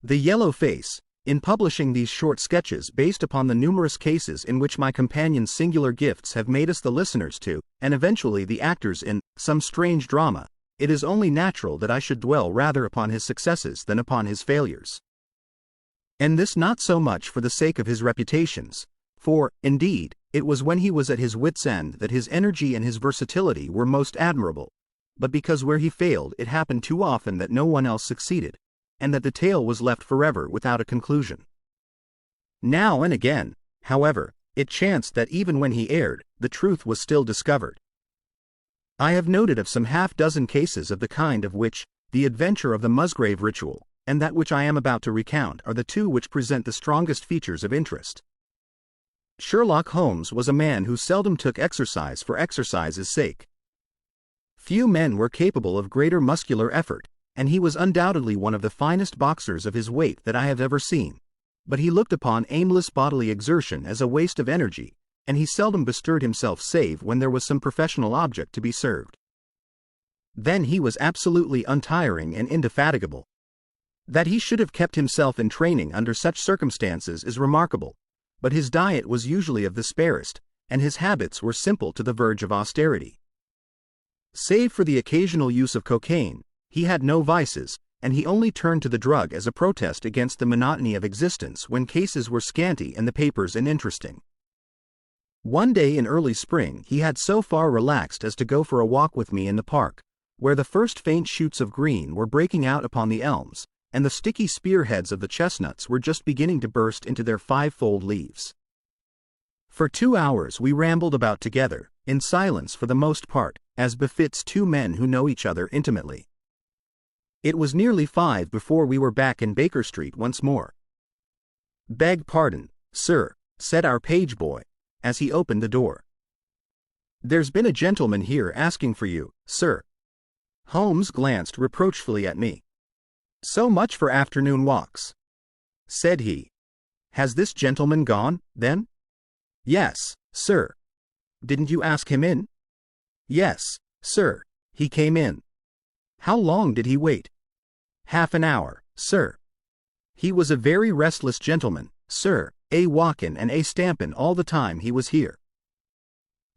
The yellow face, in publishing these short sketches based upon the numerous cases in which my companion's singular gifts have made us the listeners to, and eventually the actors in, some strange drama, it is only natural that I should dwell rather upon his successes than upon his failures. And this not so much for the sake of his reputations, for, indeed, it was when he was at his wits' end that his energy and his versatility were most admirable, but because where he failed it happened too often that no one else succeeded, and that the tale was left forever without a conclusion. Now and again, however, it chanced that even when he erred, the truth was still discovered. I have noted of some half-dozen cases of the kind of which, The Adventure of the Musgrave Ritual, and that which I am about to recount are the two which present the strongest features of interest. Sherlock Holmes was a man who seldom took exercise for exercise's sake. Few men were capable of greater muscular effort, and he was undoubtedly one of the finest boxers of his weight that I have ever seen, but he looked upon aimless bodily exertion as a waste of energy, and he seldom bestirred himself save when there was some professional object to be served. Then he was absolutely untiring and indefatigable. That he should have kept himself in training under such circumstances is remarkable, but his diet was usually of the sparest, and his habits were simple to the verge of austerity. Save for the occasional use of cocaine, he had no vices, and he only turned to the drug as a protest against the monotony of existence when cases were scanty and the papers uninteresting. One day in early spring he had so far relaxed as to go for a walk with me in the park, where the first faint shoots of green were breaking out upon the elms, and the sticky spearheads of the chestnuts were just beginning to burst into their five-fold leaves. For 2 hours we rambled about together, in silence for the most part, as befits two men who know each other intimately. It was nearly 5 before we were back in Baker Street once more. "Beg pardon, sir," said our page boy, as he opened the door. "There's been a gentleman here asking for you, sir." Holmes glanced reproachfully at me. "So much for afternoon walks," said he. "Has this gentleman gone, then?" "Yes, sir." "Didn't you ask him in?" "Yes, sir, he came in." "How long did he wait?" "Half an hour, sir." "He was a very restless gentleman, sir, a walkin' and a stampin' all the time he was here.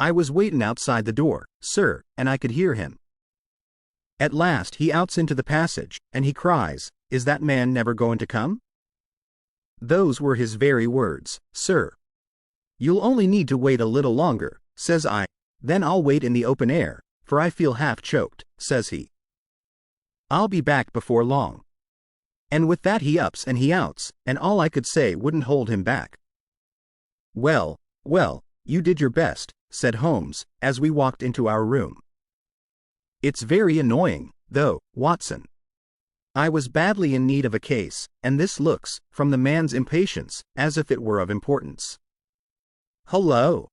I was waitin' outside the door, sir, and I could hear him. At last he outs into the passage, and he cries, 'Is that man never goin' to come?' Those were his very words, sir. 'You'll only need to wait a little longer,' says I. 'Then I'll wait in the open air, for I feel half choked,' says he. 'I'll be back before long.' And with that he ups and he outs, and all I could say wouldn't hold him back." "Well, well, you did your best," said Holmes, as we walked into our room. "It's very annoying, though, Watson. I was badly in need of a case, and this looks, from the man's impatience, as if it were of importance. Hullo!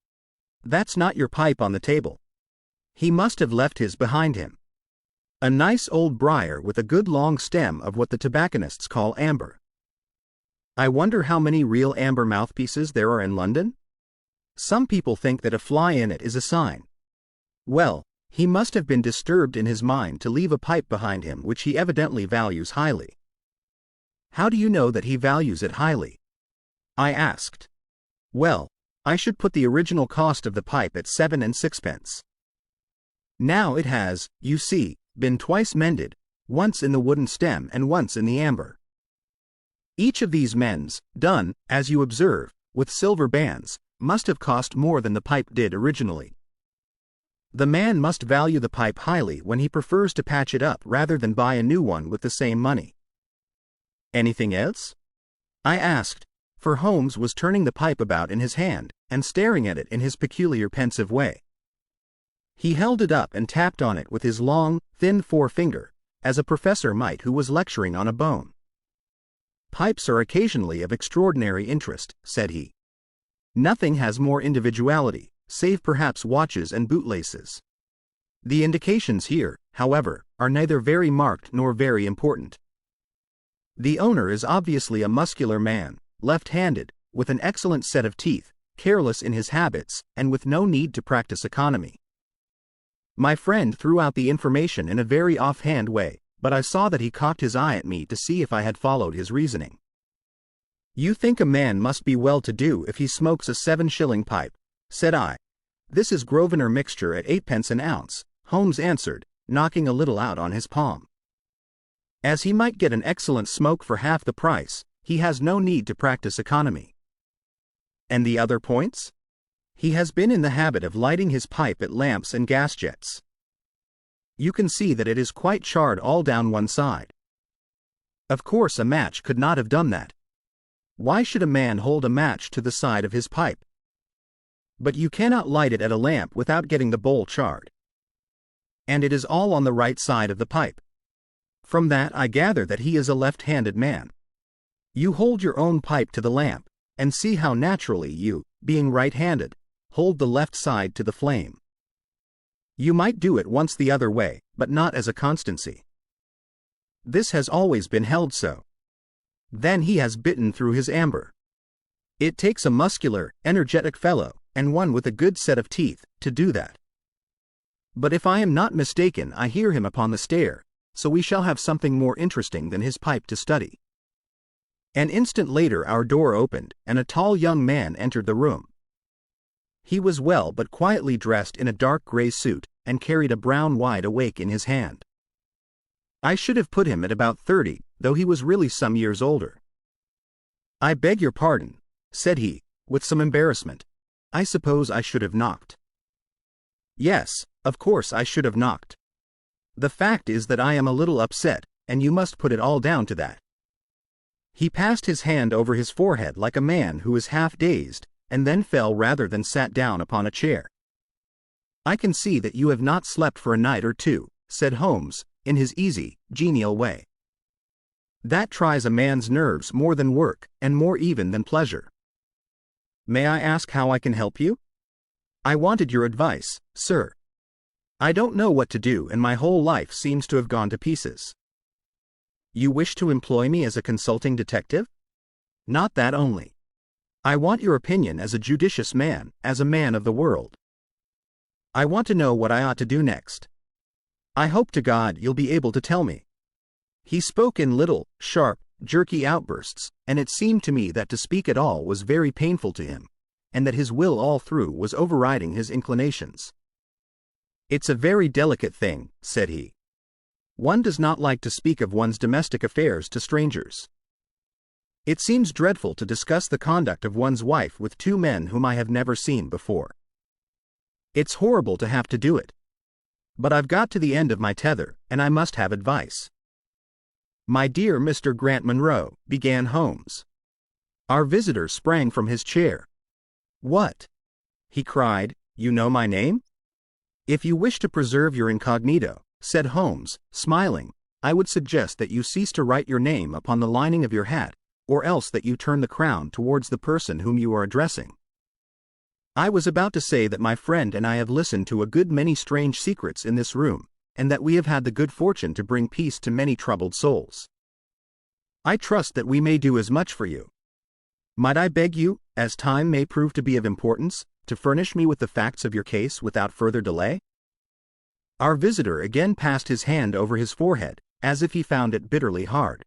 That's not your pipe on the table. He must have left his behind him. A nice old briar with a good long stem of what the tobacconists call amber. I wonder how many real amber mouthpieces there are in London? Some people think that a fly in it is a sign. Well, he must have been disturbed in his mind to leave a pipe behind him which he evidently values highly." "How do you know that he values it highly?" I asked. "Well, I should put the original cost of the pipe at 7 and 6pence. Now it has, you see, been twice mended, once in the wooden stem and once in the amber. Each of these mends, done, as you observe, with silver bands, must have cost more than the pipe did originally. The man must value the pipe highly when he prefers to patch it up rather than buy a new one with the same money." "Anything else?" I asked, for Holmes was turning the pipe about in his hand, and staring at it in his peculiar pensive way. He held it up and tapped on it with his long, thin forefinger, as a professor might who was lecturing on a bone. "Pipes are occasionally of extraordinary interest," said he. "Nothing has more individuality, save perhaps watches and bootlaces. The indications here, however, are neither very marked nor very important. The owner is obviously a muscular man, left-handed, with an excellent set of teeth, careless in his habits, and with no need to practice economy. My friend threw out the information in a very off-hand way, but I saw that he cocked his eye at me to see if I had followed his reasoning. "You think a man must be well-to-do if he smokes a 7-shilling pipe," said I. "This is Grosvenor mixture at 8 pence an ounce," Holmes answered, knocking a little out on his palm. "As he might get an excellent smoke for half the price, he has no need to practice economy." "And the other points?" "He has been in the habit of lighting his pipe at lamps and gas jets. You can see that it is quite charred all down one side. Of course a match could not have done that. Why should a man hold a match to the side of his pipe? But you cannot light it at a lamp without getting the bowl charred. And it is all on the right side of the pipe. From that I gather that he is a left-handed man. You hold your own pipe to the lamp, and see how naturally you, being right-handed, hold the left side to the flame. You might do it once the other way, but not as a constancy. This has always been held so. Then he has bitten through his amber. It takes a muscular, energetic fellow, and one with a good set of teeth, to do that. But if I am not mistaken, I hear him upon the stair, so we shall have something more interesting than his pipe to study." An instant later our door opened, and a tall young man entered the room. He was well but quietly dressed in a dark gray suit, and carried a brown wide awake in his hand. I should have put him at about 30, though he was really some years older. "I beg your pardon," said he, with some embarrassment. "I suppose I should have knocked." "Yes, of course I should have knocked. The fact is that I am a little upset, and you must put it all down to that." He passed his hand over his forehead like a man who is half dazed, and then fell rather than sat down upon a chair. "I can see that you have not slept for a night or two," said Holmes, in his easy, genial way. "That tries a man's nerves more than work, and more even than pleasure. May I ask how I can help you?" "I wanted your advice, sir. I don't know what to do, and my whole life seems to have gone to pieces." "You wish to employ me as a consulting detective?" "Not that only. I want your opinion as a judicious man, as a man of the world. I want to know what I ought to do next. I hope to God you'll be able to tell me." He spoke in little, sharp, jerky outbursts, and it seemed to me that to speak at all was very painful to him, and that his will all through was overriding his inclinations. "It's a very delicate thing," said he. "One does not like to speak of one's domestic affairs to strangers. It seems dreadful to discuss the conduct of one's wife with two men whom I have never seen before. It's horrible to have to do it. But I've got to the end of my tether, and I must have advice." "My dear Mr. Grant Munro," began Holmes. Our visitor sprang from his chair. "What?" he cried. "You know my name?" "If you wish to preserve your incognito," said Holmes, smiling, "I would suggest that you cease to write your name upon the lining of your hat, or else that you turn the crown towards the person whom you are addressing. I was about to say that my friend and I have listened to a good many strange secrets in this room, and that we have had the good fortune to bring peace to many troubled souls. I trust that we may do as much for you. Might I beg you, as time may prove to be of importance, to furnish me with the facts of your case without further delay?" Our visitor again passed his hand over his forehead, as if he found it bitterly hard.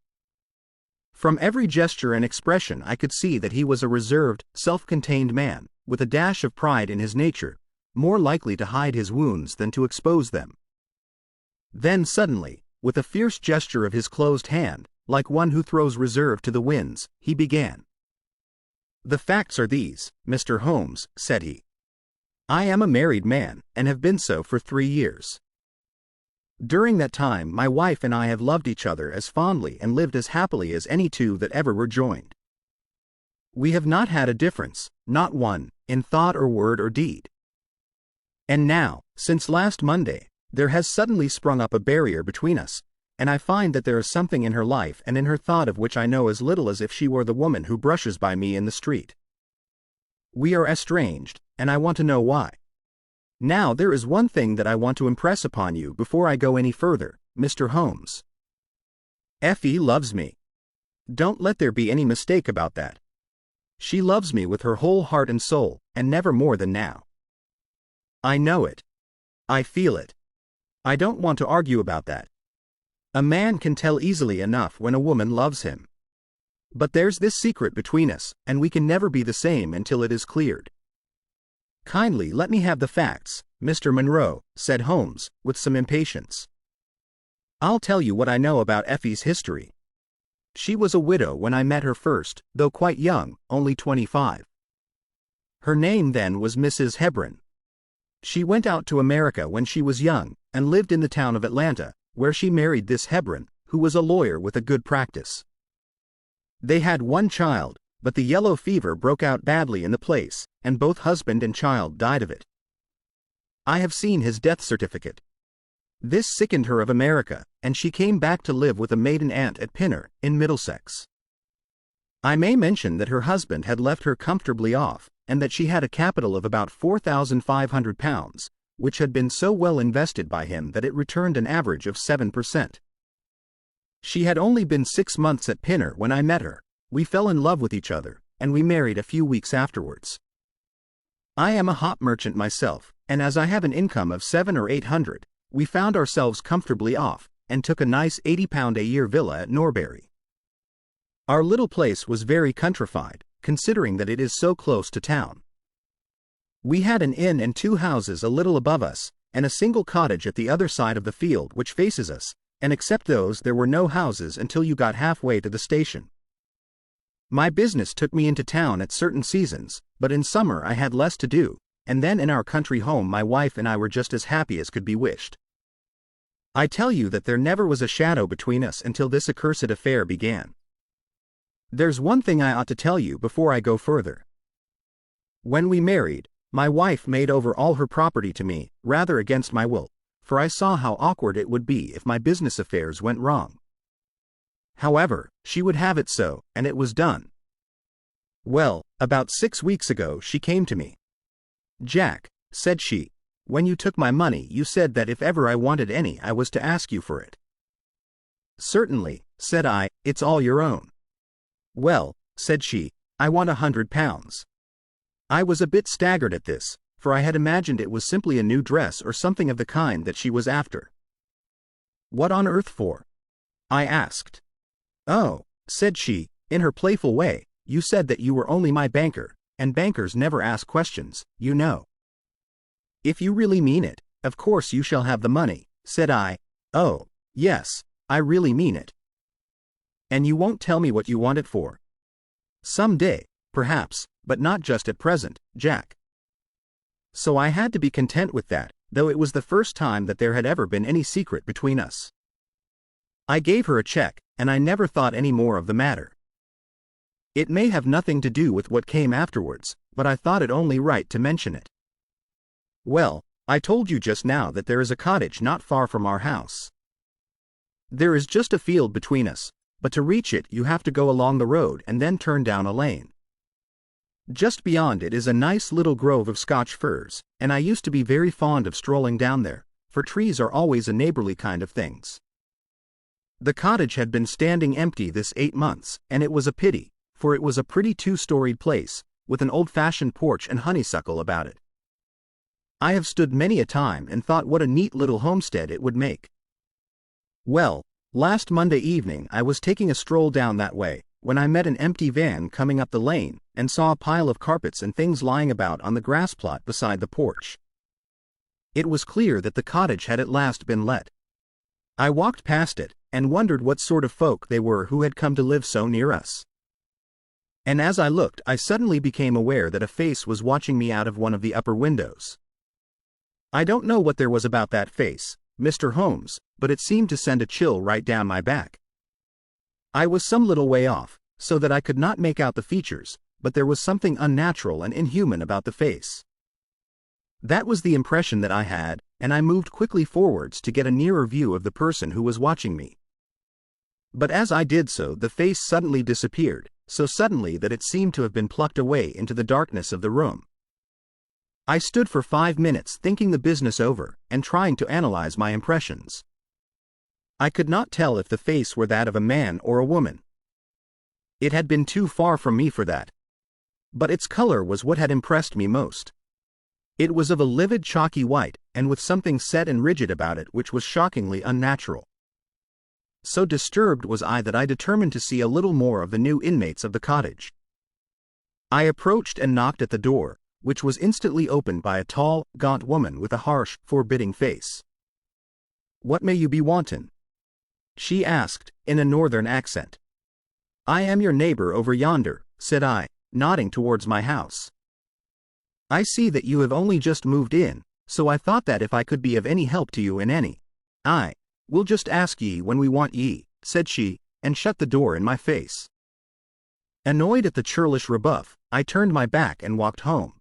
From every gesture and expression I could see that he was a reserved, self-contained man, with a dash of pride in his nature, more likely to hide his wounds than to expose them. Then suddenly, with a fierce gesture of his closed hand, like one who throws reserve to the winds, he began. "The facts are these, Mr. Holmes," said he. "I am a married man, and have been so for 3 years. During that time my wife and I have loved each other as fondly and lived as happily as any two that ever were joined. We have not had a difference, not one, in thought or word or deed. And now, since last Monday, there has suddenly sprung up a barrier between us, and I find that there is something in her life and in her thought of which I know as little as if she were the woman who brushes by me in the street. We are estranged, and I want to know why. Now there is one thing that I want to impress upon you before I go any further, Mr. Holmes. Effie loves me. Don't let there be any mistake about that. She loves me with her whole heart and soul, and never more than now. I know it. I feel it. I don't want to argue about that. A man can tell easily enough when a woman loves him. But there's this secret between us, and we can never be the same until it is cleared. Kindly let me have the facts, Mr. Monroe, said Holmes, with some impatience. I'll tell you what I know about Effie's history. She was a widow when I met her first, though quite young, only 25. Her name then was Mrs. Hebron. She went out to America when she was young, and lived in the town of Atlanta, where she married this Hebron, who was a lawyer with a good practice. They had one child, but the yellow fever broke out badly in the place, and both husband and child died of it. I have seen his death certificate. This sickened her of America, and she came back to live with a maiden aunt at Pinner, in Middlesex. I may mention that her husband had left her comfortably off, and that she had a capital of about £4,500, which had been so well invested by him that it returned an average of 7%. She had only been 6 months at Pinner when I met her. We fell in love with each other, and we married a few weeks afterwards. I am a hop merchant myself, and as I have an income of 700 or 800, we found ourselves comfortably off, and took a nice £80 a year villa at Norbury. Our little place was very countrified, considering that it is so close to town. We had an inn and 2 houses a little above us, and a single cottage at the other side of the field which faces us, and except those there were no houses until you got halfway to the station. My business took me into town at certain seasons, but in summer I had less to do, and then in our country home my wife and I were just as happy as could be wished. I tell you that there never was a shadow between us until this accursed affair began. There's one thing I ought to tell you before I go further. When we married, my wife made over all her property to me, rather against my will, for I saw how awkward it would be if my business affairs went wrong. However, she would have it so, and it was done. Well, about 6 weeks ago she came to me. "Jack," said she, "when you took my money you said that if ever I wanted any I was to ask you for it." "Certainly," said I, "it's all your own." "Well," said she, "I want £100. I was a bit staggered at this, for I had imagined it was simply a new dress or something of the kind that she was after. "What on earth for?" I asked. "Oh," said she, in her playful way, "you said that you were only my banker, and bankers never ask questions, you know." "If you really mean it, of course you shall have the money," said I. "Oh, yes, I really mean it." "And you won't tell me what you want it for?" "Some day, perhaps, but not just at present, Jack." So I had to be content with that, though it was the first time that there had ever been any secret between us. I gave her a check, and I never thought any more of the matter. It may have nothing to do with what came afterwards, but I thought it only right to mention it. Well, I told you just now that there is a cottage not far from our house. There is just a field between us, but to reach it you have to go along the road and then turn down a lane. Just beyond it is a nice little grove of Scotch firs, and I used to be very fond of strolling down there, for trees are always a neighborly kind of things. The cottage had been standing empty this 8 months, and it was a pity, for it was a pretty 2-storied place, with an old-fashioned porch and honeysuckle about it. I have stood many a time and thought what a neat little homestead it would make. Well, last Monday evening I was taking a stroll down that way, when I met an empty van coming up the lane, and saw a pile of carpets and things lying about on the grass plot beside the porch. It was clear that the cottage had at last been let. I walked past it, and wondered what sort of folk they were who had come to live so near us. And as I looked I suddenly became aware that a face was watching me out of one of the upper windows. I don't know what there was about that face, Mr. Holmes, but it seemed to send a chill right down my back. I was some little way off, so that I could not make out the features, but there was something unnatural and inhuman about the face. That was the impression that I had, and I moved quickly forwards to get a nearer view of the person who was watching me. But as I did so the face suddenly disappeared, so suddenly that it seemed to have been plucked away into the darkness of the room. I stood for 5 minutes thinking the business over, and trying to analyze my impressions. I could not tell if the face were that of a man or a woman. It had been too far from me for that. But its color was what had impressed me most. It was of a livid chalky white, and with something set and rigid about it which was shockingly unnatural. So disturbed was I that I determined to see a little more of the new inmates of the cottage. I approached and knocked at the door, which was instantly opened by a tall, gaunt woman with a harsh, forbidding face. "What may you be wantin'?" she asked, in a northern accent. "I am your neighbor over yonder," said I, nodding towards my house. "I see that you have only just moved in, so I thought that if I could be of any help to you in any, we'll just ask ye when we want ye," said she, and shut the door in my face. Annoyed at the churlish rebuff, I turned my back and walked home.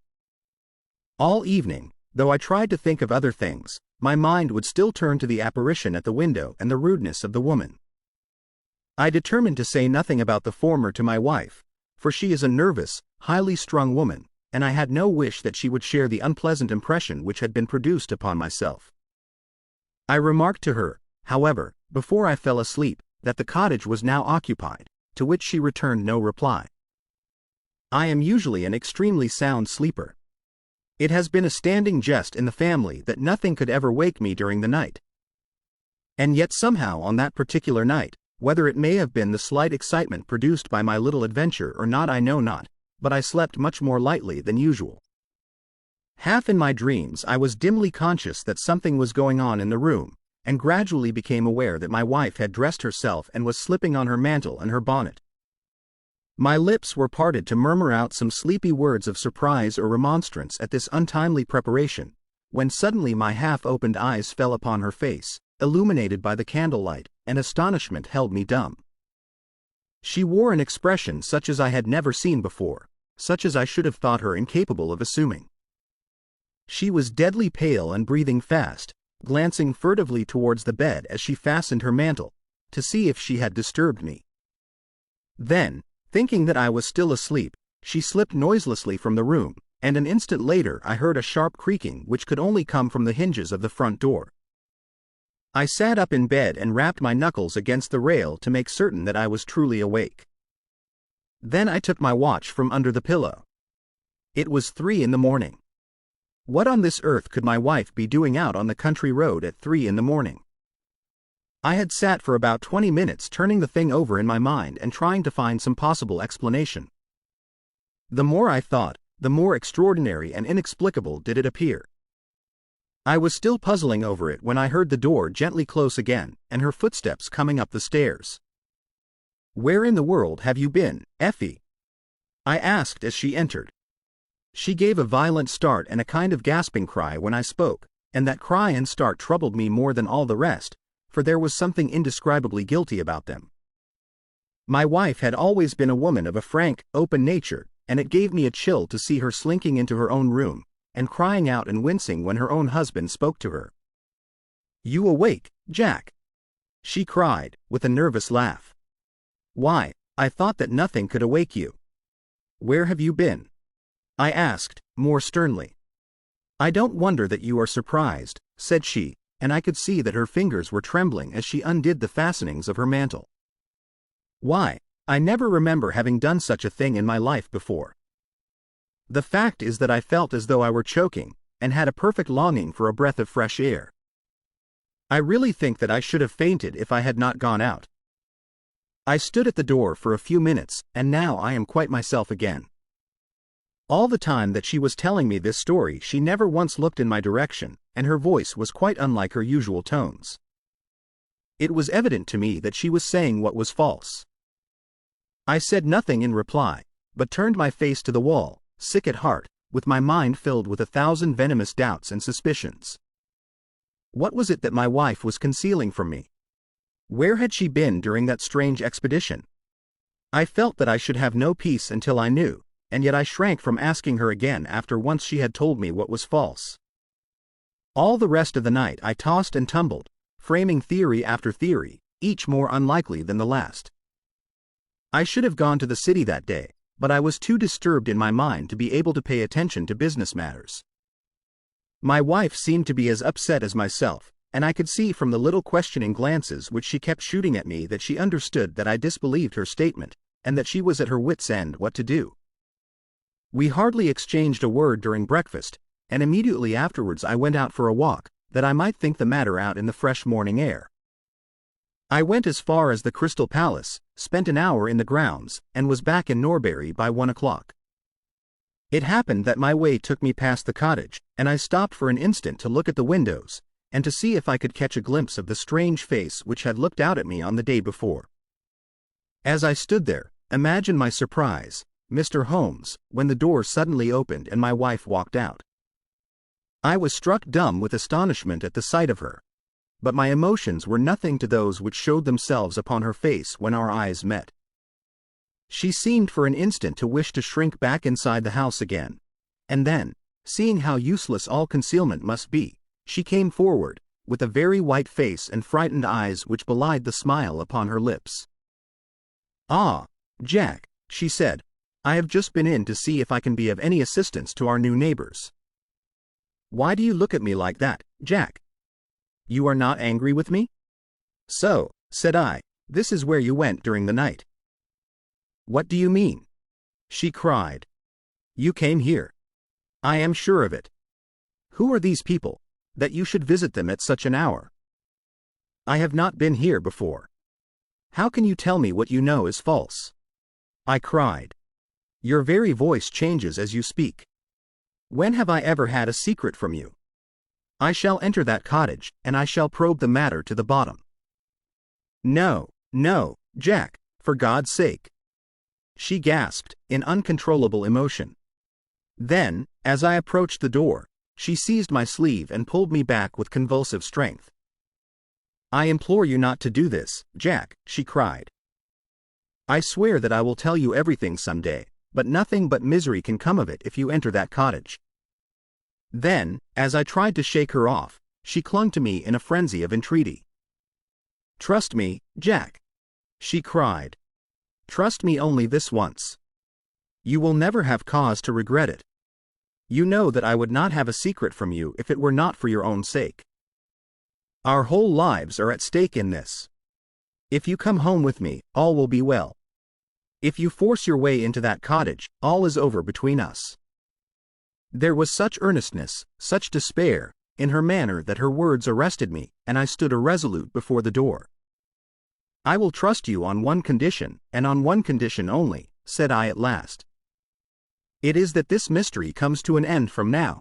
All evening, though I tried to think of other things, my mind would still turn to the apparition at the window and the rudeness of the woman. I determined to say nothing about the former to my wife, for she is a nervous, highly strung woman, and I had no wish that she would share the unpleasant impression which had been produced upon myself. I remarked to her, however, before I fell asleep, that the cottage was now occupied, to which she returned no reply. I am usually an extremely sound sleeper. It has been a standing jest in the family that nothing could ever wake me during the night. And yet somehow on that particular night, whether it may have been the slight excitement produced by my little adventure or not I know not, but I slept much more lightly than usual. Half in my dreams I was dimly conscious that something was going on in the room, and gradually became aware that my wife had dressed herself and was slipping on her mantle and her bonnet. My lips were parted to murmur out some sleepy words of surprise or remonstrance at this untimely preparation, when suddenly my half-opened eyes fell upon her face, illuminated by the candlelight, and astonishment held me dumb. She wore an expression such as I had never seen before, such as I should have thought her incapable of assuming. She was deadly pale and breathing fast, glancing furtively towards the bed as she fastened her mantle, to see if she had disturbed me. Then, thinking that I was still asleep, she slipped noiselessly from the room, and an instant later I heard a sharp creaking which could only come from the hinges of the front door. I sat up in bed and rapped my knuckles against the rail to make certain that I was truly awake. Then I took my watch from under the pillow. It was 3 a.m. What on this earth could my wife be doing out on the country road at 3 a.m? I had sat for about 20 minutes turning the thing over in my mind and trying to find some possible explanation. The more I thought, the more extraordinary and inexplicable did it appear. I was still puzzling over it when I heard the door gently close again, and her footsteps coming up the stairs. "Where in the world have you been, Effie?" I asked as she entered. She gave a violent start and a kind of gasping cry when I spoke, and that cry and start troubled me more than all the rest, for there was something indescribably guilty about them. My wife had always been a woman of a frank, open nature, and it gave me a chill to see her slinking into her own room, and crying out and wincing when her own husband spoke to her. "You awake, Jack?" she cried, with a nervous laugh. "Why, I thought that nothing could awake you. Where have you been?" I asked, more sternly. "I don't wonder that you are surprised," said she, and I could see that her fingers were trembling as she undid the fastenings of her mantle. "Why, I never remember having done such a thing in my life before. The fact is that I felt as though I were choking, and had a perfect longing for a breath of fresh air. I really think that I should have fainted if I had not gone out. I stood at the door for a few minutes, and now I am quite myself again." All the time that she was telling me this story she never once looked in my direction, and her voice was quite unlike her usual tones. It was evident to me that she was saying what was false. I said nothing in reply, but turned my face to the wall, sick at heart, with my mind filled with 1,000 venomous doubts and suspicions. What was it that my wife was concealing from me? Where had she been during that strange expedition? I felt that I should have no peace until I knew, and yet I shrank from asking her again after once she had told me what was false. All the rest of the night I tossed and tumbled, framing theory after theory, each more unlikely than the last. I should have gone to the city that day, but I was too disturbed in my mind to be able to pay attention to business matters. My wife seemed to be as upset as myself, and I could see from the little questioning glances which she kept shooting at me that she understood that I disbelieved her statement, and that she was at her wits' end what to do. We hardly exchanged a word during breakfast, and immediately afterwards I went out for a walk, that I might think the matter out in the fresh morning air. I went as far as the Crystal Palace, spent an hour in the grounds, and was back in Norbury by 1 o'clock. It happened that my way took me past the cottage, and I stopped for an instant to look at the windows, and to see if I could catch a glimpse of the strange face which had looked out at me on the day before. As I stood there, imagine my surprise, Mr. Holmes, when the door suddenly opened and my wife walked out. I was struck dumb with astonishment at the sight of her, but my emotions were nothing to those which showed themselves upon her face when our eyes met. She seemed for an instant to wish to shrink back inside the house again, and then, seeing how useless all concealment must be, she came forward, with a very white face and frightened eyes which belied the smile upon her lips. "Ah, Jack," she said, "I have just been in to see if I can be of any assistance to our new neighbors." "Why do you look at me like that, Jack? You are not angry with me?" "So," said I, "this is where you went during the night." "What do you mean?" she cried. "You came here." "I am sure of it." "Who are these people, that you should visit them at such an hour?" "I have not been here before." "How can you tell me what you know is false?" I cried. "Your very voice changes as you speak. When have I ever had a secret from you? I shall enter that cottage, and I shall probe the matter to the bottom." "No, no, Jack, for God's sake," she gasped, in uncontrollable emotion. Then, as I approached the door, she seized my sleeve and pulled me back with convulsive strength. "I implore you not to do this, Jack," she cried. "I swear that I will tell you everything some day, but nothing but misery can come of it if you enter that cottage." Then, as I tried to shake her off, she clung to me in a frenzy of entreaty. "Trust me, Jack," she cried. "Trust me only this once. You will never have cause to regret it. You know that I would not have a secret from you if it were not for your own sake. Our whole lives are at stake in this. If you come home with me, all will be well. If you force your way into that cottage, all is over between us." There was such earnestness, such despair, in her manner that her words arrested me, and I stood irresolute before the door. "I will trust you on one condition, and on one condition only," said I at last. "It is that this mystery comes to an end from now.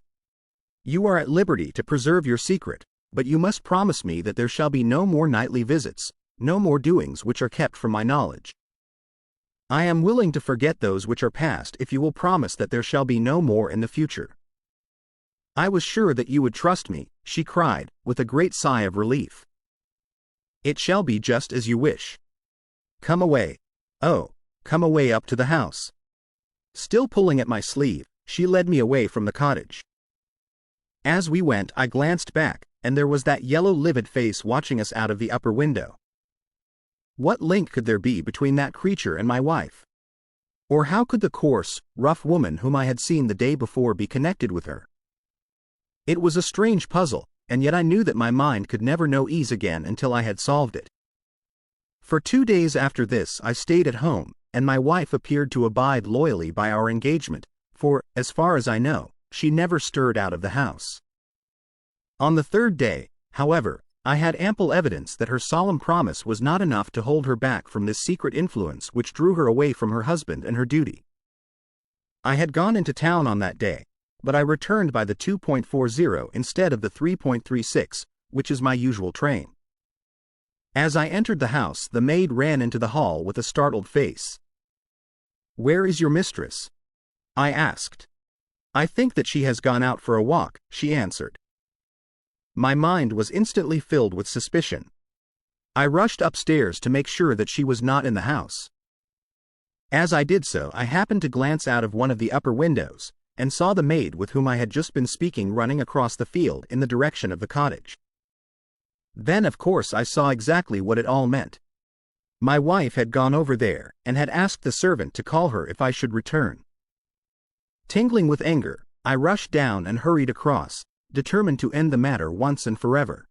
You are at liberty to preserve your secret, but you must promise me that there shall be no more nightly visits, no more doings which are kept from my knowledge. I am willing to forget those which are past if you will promise that there shall be no more in the future." "I was sure that you would trust me," she cried, with a great sigh of relief. "It shall be just as you wish. Come away. Oh, come away up to the house." Still pulling at my sleeve, she led me away from the cottage. As we went, I glanced back, and there was that yellow livid face watching us out of the upper window. What link could there be between that creature and my wife? Or how could the coarse, rough woman whom I had seen the day before be connected with her? It was a strange puzzle, and yet I knew that my mind could never know ease again until I had solved it. For 2 days after this I stayed at home, and my wife appeared to abide loyally by our engagement, for, as far as I know, she never stirred out of the house. On the 3rd day, however, I had ample evidence that her solemn promise was not enough to hold her back from this secret influence which drew her away from her husband and her duty. I had gone into town on that day, but I returned by the 2.40 instead of the 3.36, which is my usual train. As I entered the house, the maid ran into the hall with a startled face. "Where is your mistress?" I asked. "I think that she has gone out for a walk," she answered. My mind was instantly filled with suspicion. I rushed upstairs to make sure that she was not in the house. As I did so, I happened to glance out of one of the upper windows, and saw the maid with whom I had just been speaking running across the field in the direction of the cottage. Then of course I saw exactly what it all meant. My wife had gone over there, and had asked the servant to call her if I should return. Tingling with anger, I rushed down and hurried across, determined to end the matter once and forever.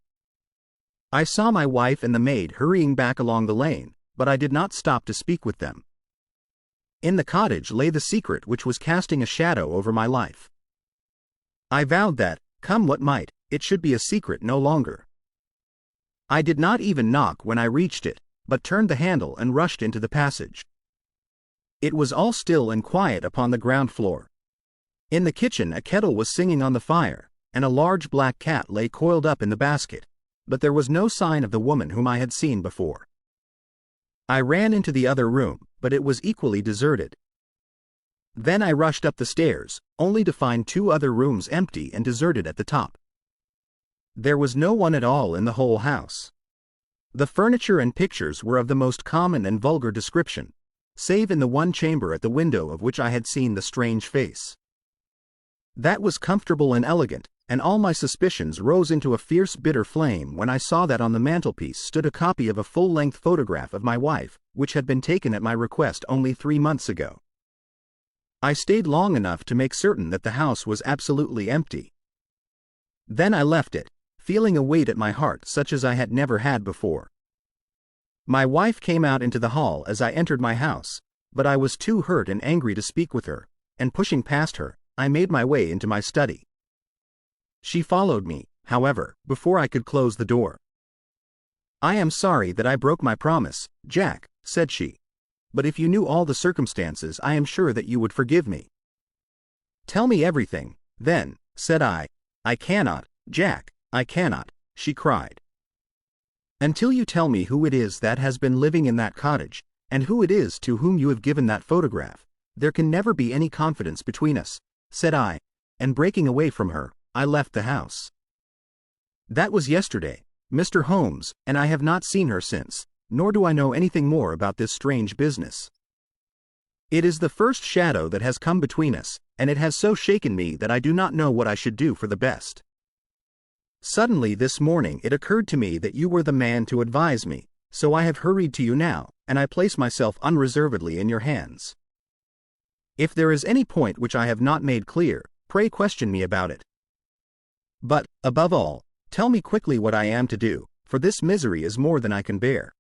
I saw my wife and the maid hurrying back along the lane, but I did not stop to speak with them. In the cottage lay the secret which was casting a shadow over my life. I vowed that, come what might, it should be a secret no longer. I did not even knock when I reached it, but turned the handle and rushed into the passage. It was all still and quiet upon the ground floor. In the kitchen a kettle was singing on the fire, and a large black cat lay coiled up in the basket, but there was no sign of the woman whom I had seen before. I ran into the other room, but it was equally deserted. Then I rushed up the stairs, only to find 2 other rooms empty and deserted at the top. There was no one at all in the whole house. The furniture and pictures were of the most common and vulgar description, save in the one chamber at the window of which I had seen the strange face. That was comfortable and elegant, and all my suspicions rose into a fierce bitter flame when I saw that on the mantelpiece stood a copy of a full-length photograph of my wife, which had been taken at my request only 3 months ago. I stayed long enough to make certain that the house was absolutely empty. Then I left it, feeling a weight at my heart such as I had never had before. My wife came out into the hall as I entered my house, but I was too hurt and angry to speak with her, and pushing past her, I made my way into my study. She followed me, however, before I could close the door. "I am sorry that I broke my promise, Jack," said she. "But if you knew all the circumstances I am sure that you would forgive me." "Tell me everything, then," said I. "I cannot, Jack, I cannot," she cried. "Until you tell me who it is that has been living in that cottage, and who it is to whom you have given that photograph, there can never be any confidence between us," said I, and breaking away from her, I left the house. That was yesterday, Mr. Holmes, and I have not seen her since, nor do I know anything more about this strange business. It is the first shadow that has come between us, and it has so shaken me that I do not know what I should do for the best. Suddenly this morning it occurred to me that you were the man to advise me, so I have hurried to you now, and I place myself unreservedly in your hands. If there is any point which I have not made clear, pray question me about it. But, above all, tell me quickly what I am to do, for this misery is more than I can bear."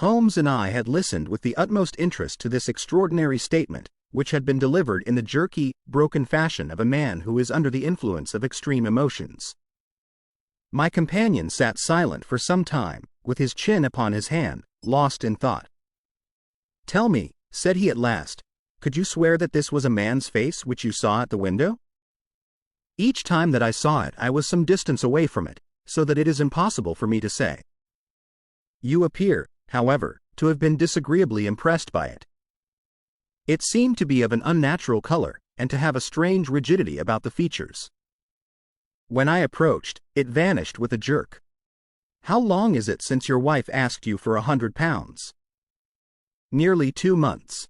Holmes and I had listened with the utmost interest to this extraordinary statement, which had been delivered in the jerky, broken fashion of a man who is under the influence of extreme emotions. My companion sat silent for some time, with his chin upon his hand, lost in thought. "Tell me," said he at last, "could you swear that this was a man's face which you saw at the window?" "Each time that I saw it I was some distance away from it, so that it is impossible for me to say." "You appear, however, to have been disagreeably impressed by it." "It seemed to be of an unnatural color, and to have a strange rigidity about the features. When I approached, it vanished with a jerk." "How long is it since your wife asked you for £100? "Nearly 2 months.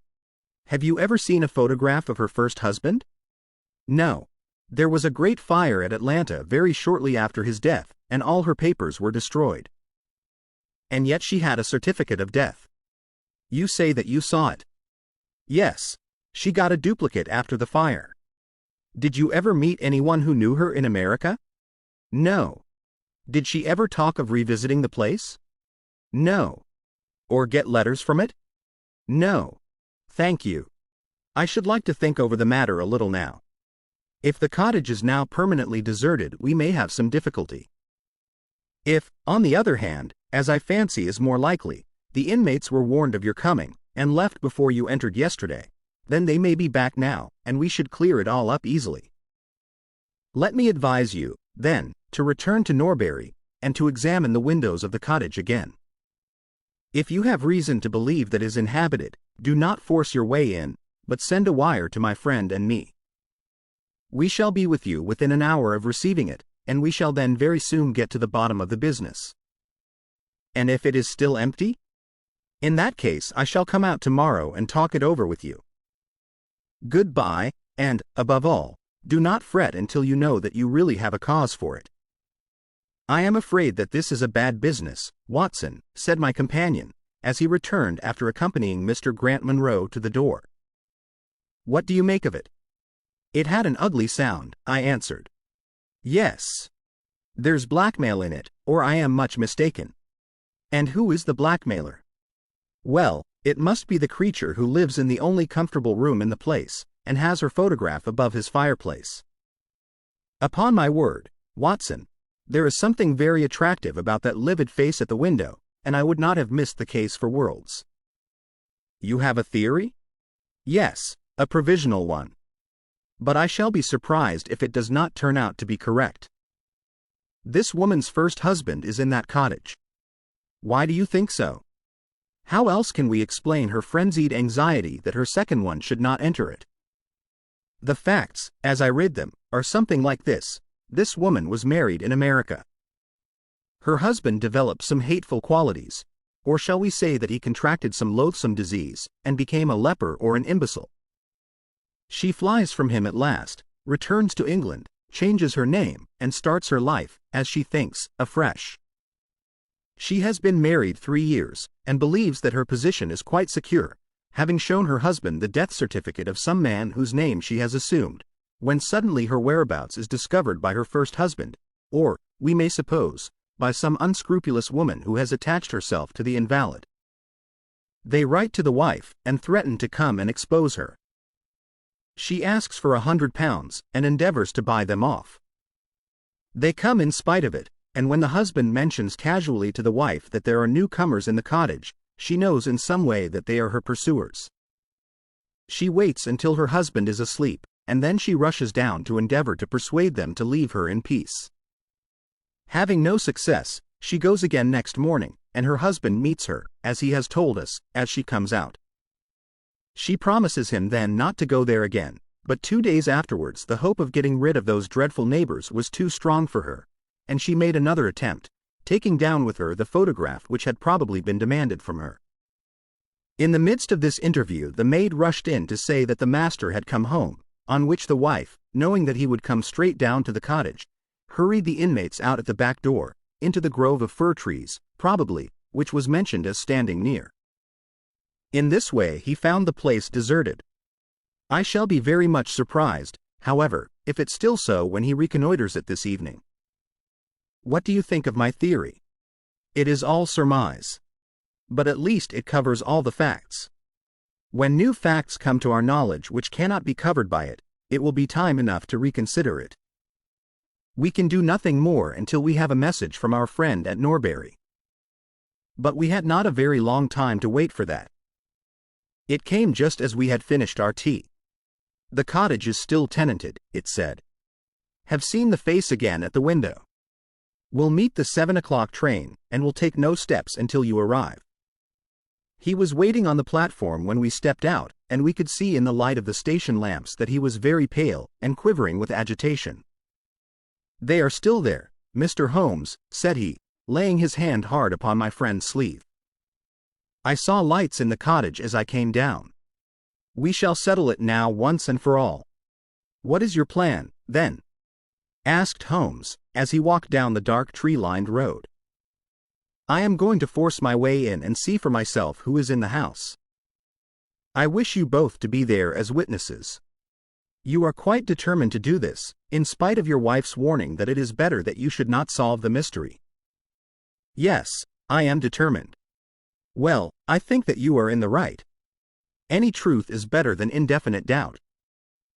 "Have you ever seen a photograph of her first husband?" "No. There was a great fire at Atlanta very shortly after his death, and all her papers were destroyed." "And yet she had a certificate of death. You say that you saw it?" "Yes. She got a duplicate after the fire." "Did you ever meet anyone who knew her in America?" "No." "Did she ever talk of revisiting the place?" "No." "Or get letters from it?" "No." "Thank you. I should like to think over the matter a little now. If the cottage is now permanently deserted, we may have some difficulty. If, on the other hand, as I fancy is more likely, the inmates were warned of your coming, and left before you entered yesterday, then they may be back now, and we should clear it all up easily. Let me advise you, then, to return to Norbury, and to examine the windows of the cottage again. If you have reason to believe that it is inhabited, do not force your way in, but send a wire to my friend and me. We shall be with you within an hour of receiving it, and we shall then very soon get to the bottom of the business." "And if it is still empty?" "In that case I shall come out tomorrow and talk it over with you. Goodbye, and, above all, do not fret until you know that you really have a cause for it." "I am afraid that this is a bad business, Watson," said my companion, as he returned after accompanying Mr. Grant Munro to the door. "What do you make of it?" "It had an ugly sound," I answered. "Yes. There's blackmail in it, or I am much mistaken." "And who is the blackmailer?" "Well, it must be the creature who lives in the only comfortable room in the place, and has her photograph above his fireplace." "Upon my word, Watson, There is something very attractive about that livid face at the window, and I would not have missed the case for worlds." "You have a theory?" "Yes, a provisional one. But I shall be surprised if it does not turn out to be correct. This woman's first husband is in that cottage." "Why do you think so?" "How else can we explain her frenzied anxiety that her second one should not enter it? The facts, as I read them, are something like this. This woman was married in America. Her husband developed some hateful qualities, or shall we say that he contracted some loathsome disease, and became a leper or an imbecile. She flies from him at last, returns to England, changes her name, and starts her life, as she thinks, afresh. She has been married 3 years, and believes that her position is quite secure, having shown her husband the death certificate of some man whose name she has assumed, when suddenly her whereabouts is discovered by her first husband, or, we may suppose, by some unscrupulous woman who has attached herself to the invalid. They write to the wife, and threaten to come and expose her. She asks for £100, and endeavors to buy them off. They come in spite of it, and when the husband mentions casually to the wife that there are newcomers in the cottage, she knows in some way that they are her pursuers. She waits until her husband is asleep, and then she rushes down to endeavor to persuade them to leave her in peace. Having no success, she goes again next morning, and her husband meets her, as he has told us, as she comes out. She promises him then not to go there again, but 2 days afterwards the hope of getting rid of those dreadful neighbors was too strong for her, and she made another attempt, taking down with her the photograph which had probably been demanded from her. In the midst of this interview the maid rushed in to say that the master had come home, on which the wife, knowing that he would come straight down to the cottage, hurried the inmates out at the back door, into the grove of fir trees, probably, which was mentioned as standing near. In this way he found the place deserted. I shall be very much surprised, however, if it's still so when he reconnoiters it this evening. What do you think of my theory? It is all surmise. But at least it covers all the facts. When new facts come to our knowledge which cannot be covered by it, it will be time enough to reconsider it. We can do nothing more until we have a message from our friend at Norbury. But we had not a very long time to wait for that. It came just as we had finished our tea. "The cottage is still tenanted," it said. "Have seen the face again at the window. Will meet the 7 o'clock train, and will take no steps until you arrive." He was waiting on the platform when we stepped out, and we could see in the light of the station lamps that he was very pale, and quivering with agitation. "They are still there, Mr. Holmes," said he, laying his hand hard upon my friend's sleeve. "I saw lights in the cottage as I came down. We shall settle it now once and for all." "What is your plan, then?" asked Holmes, as he walked down the dark tree-lined road. "I am going to force my way in and see for myself who is in the house. I wish you both to be there as witnesses. You are quite determined to do this, in spite of your wife's warning that it is better that you should not solve the mystery." "Yes, I am determined." "Well, I think that you are in the right. Any truth is better than indefinite doubt.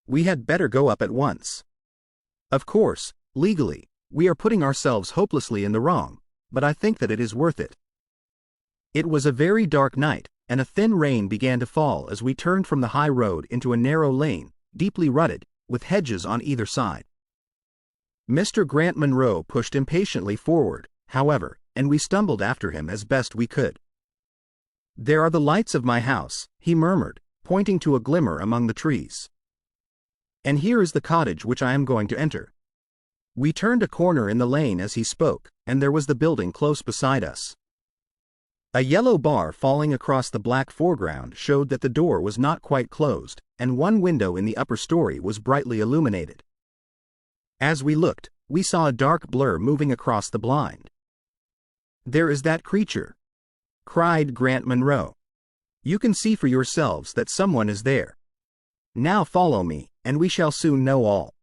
We had better go up at once. Of course, legally, we are putting ourselves hopelessly in the wrong, but I think that it is worth it." It was a very dark night, and a thin rain began to fall as we turned from the high road into a narrow lane, deeply rutted, with hedges on either side. Mr. Grant Munro pushed impatiently forward, however, and we stumbled after him as best we could. "There are the lights of my house," he murmured, pointing to a glimmer among the trees. "And here is the cottage which I am going to enter." We turned a corner in the lane as he spoke, and there was the building close beside us. A yellow bar falling across the black foreground showed that the door was not quite closed, and one window in the upper story was brightly illuminated. As we looked, we saw a dark blur moving across the blind. "There is that creature!" cried Grant Munro. "You can see for yourselves that someone is there. Now follow me, and we shall soon know all."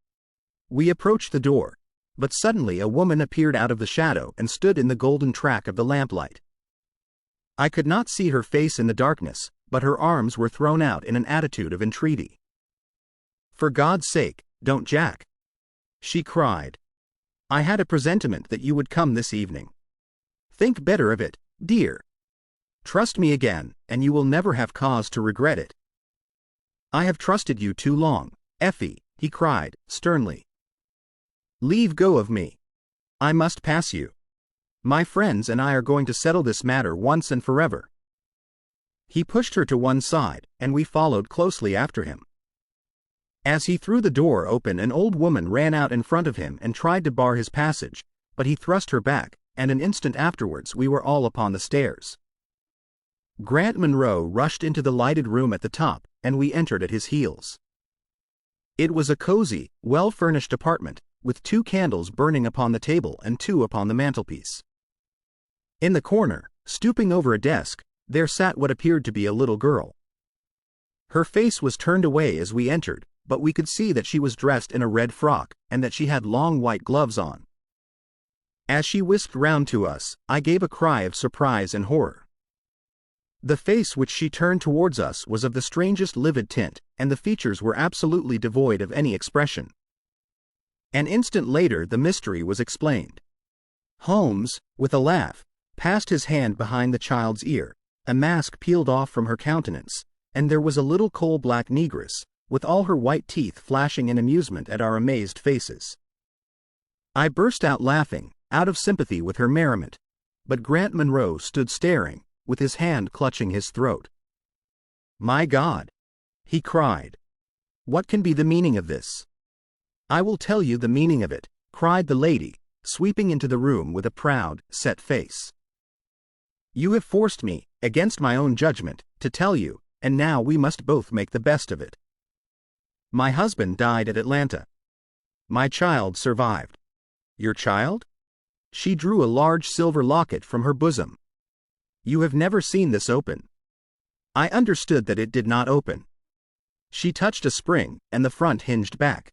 We approached the door, but suddenly a woman appeared out of the shadow and stood in the golden track of the lamplight. I could not see her face in the darkness, but her arms were thrown out in an attitude of entreaty. "For God's sake, don't, Jack!" she cried. I had a presentiment that you would come this evening. Think better of it, dear. Trust me again, and you will never have cause to regret it. I have trusted you too long, Effie, he cried, sternly. Leave go of me. I must pass you. My friends and I are going to settle this matter once and forever. He pushed her to one side, and we followed closely after him. As he threw the door open, an old woman ran out in front of him and tried to bar his passage, but he thrust her back, and an instant afterwards we were all upon the stairs. Grant Munro rushed into the lighted room at the top, and we entered at his heels. It was a cozy, well-furnished apartment, with 2 candles burning upon the table and 2 upon the mantelpiece. In the corner, stooping over a desk, there sat what appeared to be a little girl. Her face was turned away as we entered, but we could see that she was dressed in a red frock, and that she had long white gloves on. As she whisked round to us, I gave a cry of surprise and horror. The face which she turned towards us was of the strangest livid tint, and the features were absolutely devoid of any expression. An instant later the mystery was explained. Holmes, with a laugh, passed his hand behind the child's ear, a mask peeled off from her countenance, and there was a little coal-black negress, with all her white teeth flashing in amusement at our amazed faces. I burst out laughing, out of sympathy with her merriment, but Grant Munro stood staring, with his hand clutching his throat. My God! He cried. What can be the meaning of this? I will tell you the meaning of it, cried the lady, sweeping into the room with a proud, set face. You have forced me, against my own judgment, to tell you, and now we must both make the best of it. My husband died at Atlanta. My child survived. Your child? She drew a large silver locket from her bosom. You have never seen this open. I understood that it did not open. She touched a spring, and the front hinged back.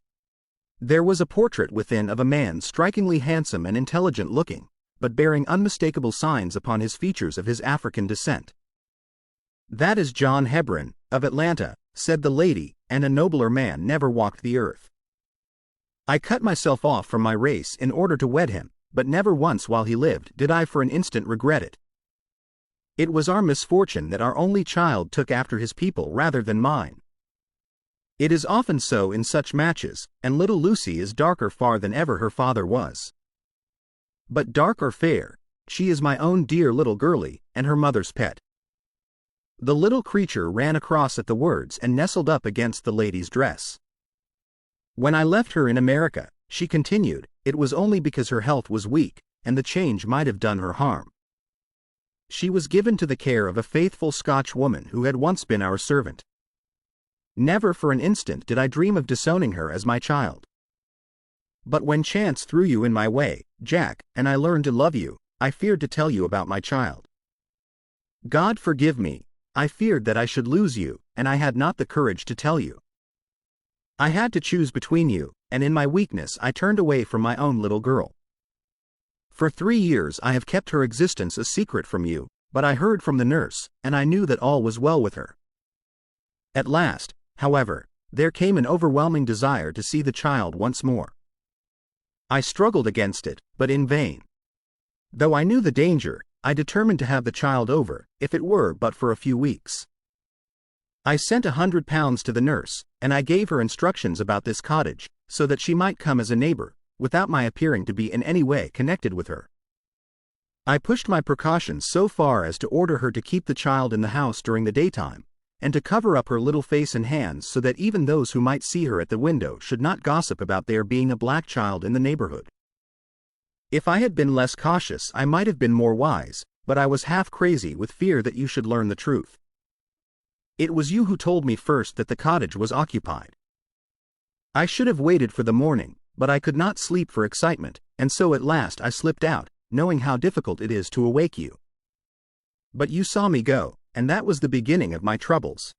There was a portrait within of a man strikingly handsome and intelligent-looking, but bearing unmistakable signs upon his features of his African descent. That is John Hebron, of Atlanta, said the lady, and a nobler man never walked the earth. I cut myself off from my race in order to wed him, but never once while he lived did I for an instant regret it. It was our misfortune that our only child took after his people rather than mine. It is often so in such matches, and little Lucy is darker far than ever her father was. But dark or fair, she is my own dear little girlie, and her mother's pet. The little creature ran across at the words and nestled up against the lady's dress. When I left her in America, she continued, it was only because her health was weak, and the change might have done her harm. She was given to the care of a faithful Scotch woman who had once been our servant. Never for an instant did I dream of disowning her as my child. But when chance threw you in my way, Jack, and I learned to love you, I feared to tell you about my child. God forgive me, I feared that I should lose you, and I had not the courage to tell you. I had to choose between you, and in my weakness I turned away from my own little girl. For 3 years I have kept her existence a secret from you, but I heard from the nurse, and I knew that all was well with her. At last, however, there came an overwhelming desire to see the child once more. I struggled against it, but in vain. Though I knew the danger, I determined to have the child over, if it were but for a few weeks. I sent £100 to the nurse, and I gave her instructions about this cottage, so that she might come as a neighbor, without my appearing to be in any way connected with her. I pushed my precautions so far as to order her to keep the child in the house during the daytime, and to cover up her little face and hands so that even those who might see her at the window should not gossip about there being a black child in the neighborhood. If I had been less cautious I might have been more wise, but I was half crazy with fear that you should learn the truth. It was you who told me first that the cottage was occupied. I should have waited for the morning, but I could not sleep for excitement, and so at last I slipped out, knowing how difficult it is to awake you. But you saw me go, and that was the beginning of my troubles.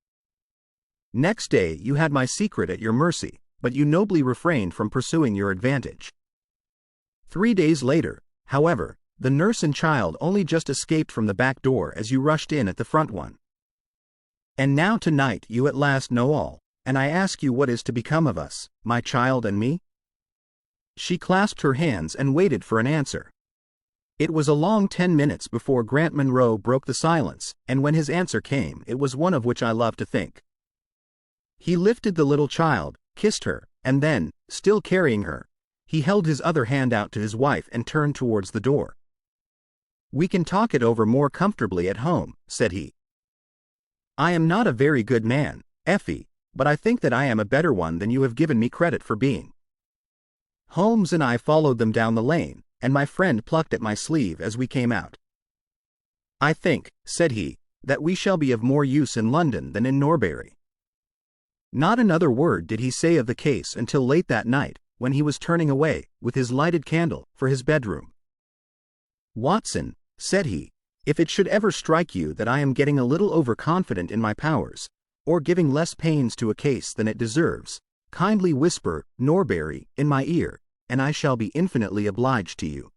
Next day you had my secret at your mercy, but you nobly refrained from pursuing your advantage. 3 days later, however, the nurse and child only just escaped from the back door as you rushed in at the front one. And now tonight you at last know all, and I ask you what is to become of us, my child and me? She clasped her hands and waited for an answer. It was a long 10 minutes before Grant Munro broke the silence, and when his answer came, it was one of which I love to think. He lifted the little child, kissed her, and then, still carrying her, he held his other hand out to his wife and turned towards the door. "We can talk it over more comfortably at home," said he. "I am not a very good man, Effie, but I think that I am a better one than you have given me credit for being." Holmes and I followed them down the lane, and my friend plucked at my sleeve as we came out. "I think," said he, "that we shall be of more use in London than in Norbury." Not another word did he say of the case until late that night, when he was turning away, with his lighted candle, for his bedroom. "Watson," said he, "if it should ever strike you that I am getting a little overconfident in my powers, or giving less pains to a case than it deserves, kindly whisper 'Norbury' in my ear, and I shall be infinitely obliged to you."